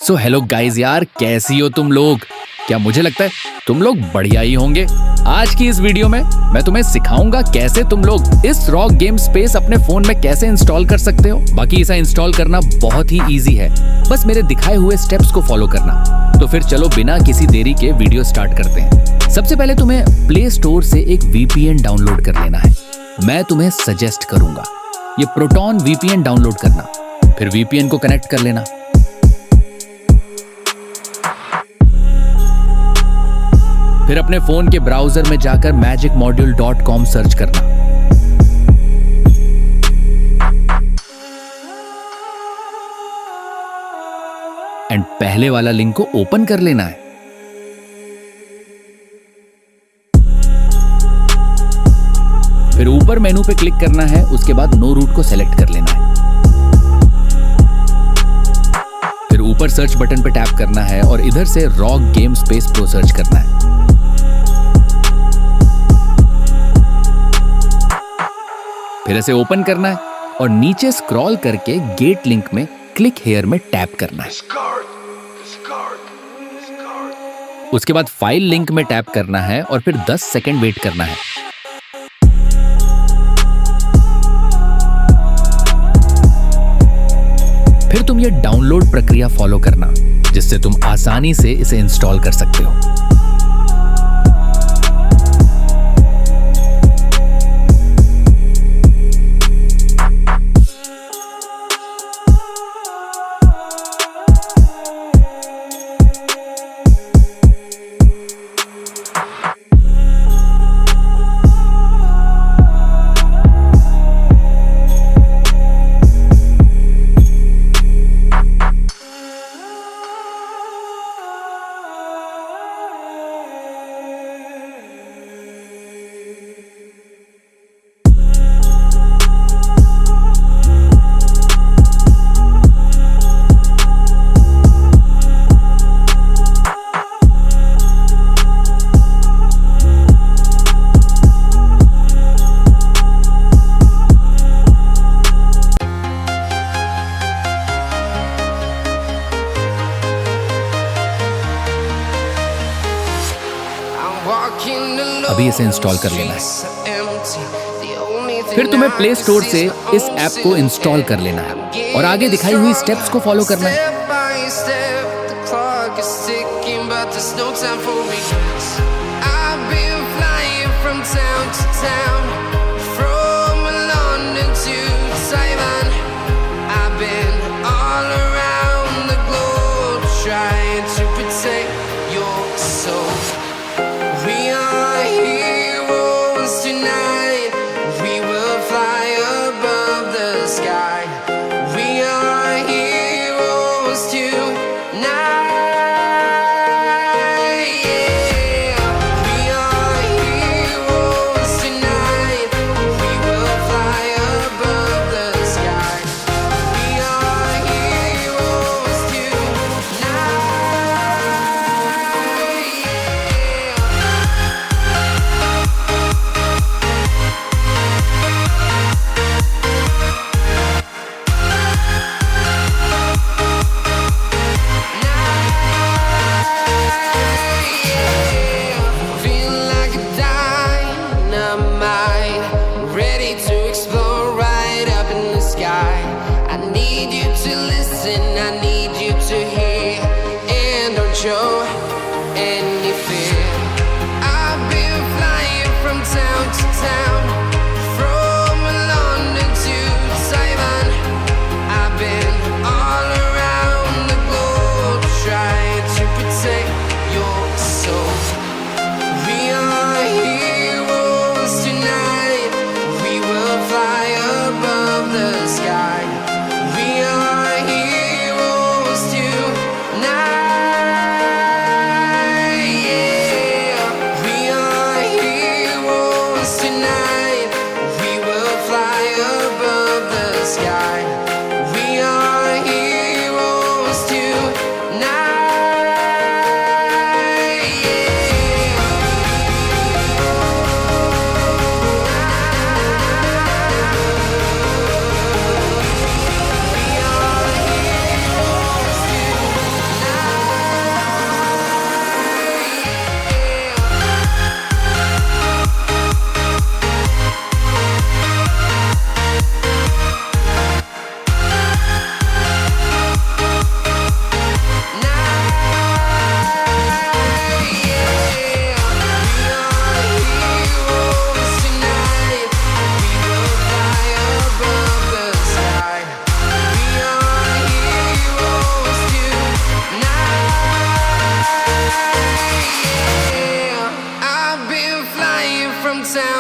So hello guys यार, कैसी हो तुम लोग। क्या मुझे लगता है तुम लोग बढ़िया ही होंगे। आज की इस वीडियो में मैं तुम्हें सिखाऊंगा कैसे तुम लोग इस रॉग गेम स्पेस अपने फोन में कैसे इंस्टॉल कर सकते हो। बाकी इसे इंस्टॉल करना बहुत ही इजी है, बस मेरे दिखाए हुए स्टेप्स को फॉलो करना। तो फिर चलो बिना किसी देरी के वीडियो स्टार्ट करते हैं। सबसे पहले तुम्हें प्ले स्टोर से एक VPN डाउनलोड कर लेना है। मैं तुम्हें सजेस्ट करूंगा ये प्रोटॉन VPN डाउनलोड करना। फिर VPN को कनेक्ट कर लेना। फिर अपने फोन के ब्राउजर में जाकर magicmodule.com सर्च करना। एंड पहले वाला लिंक को ओपन कर लेना है। फिर ऊपर मेनू पे क्लिक करना है, उसके बाद नो रूट को सेलेक्ट कर लेना है। फिर ऊपर सर्च बटन पे टैप करना है और इधर से ROG game space pro search करना है। फिर इसे ओपन करना है और नीचे स्क्रॉल करके गेट लिंक में क्लिक हेयर में टैप करना है। उसके बाद फाइल लिंक में टैप करना है और फिर 10 सेकंड वेट करना है। फिर तुम ये डाउनलोड प्रक्रिया फॉलो करना, जिससे तुम आसानी से इसे इंस्टॉल कर सकते हो। अभी इसे इंस्टॉल कर लेना है। फिर तुम्हें प्ले स्टोर से इस ऐप को इंस्टॉल कर लेना है और आगे दिखाई हुई स्टेप्स को फॉलो करना है।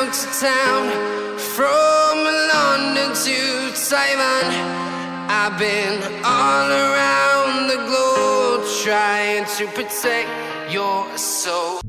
town to town, from London to Taiwan. I've been all around the globe trying to protect your soul.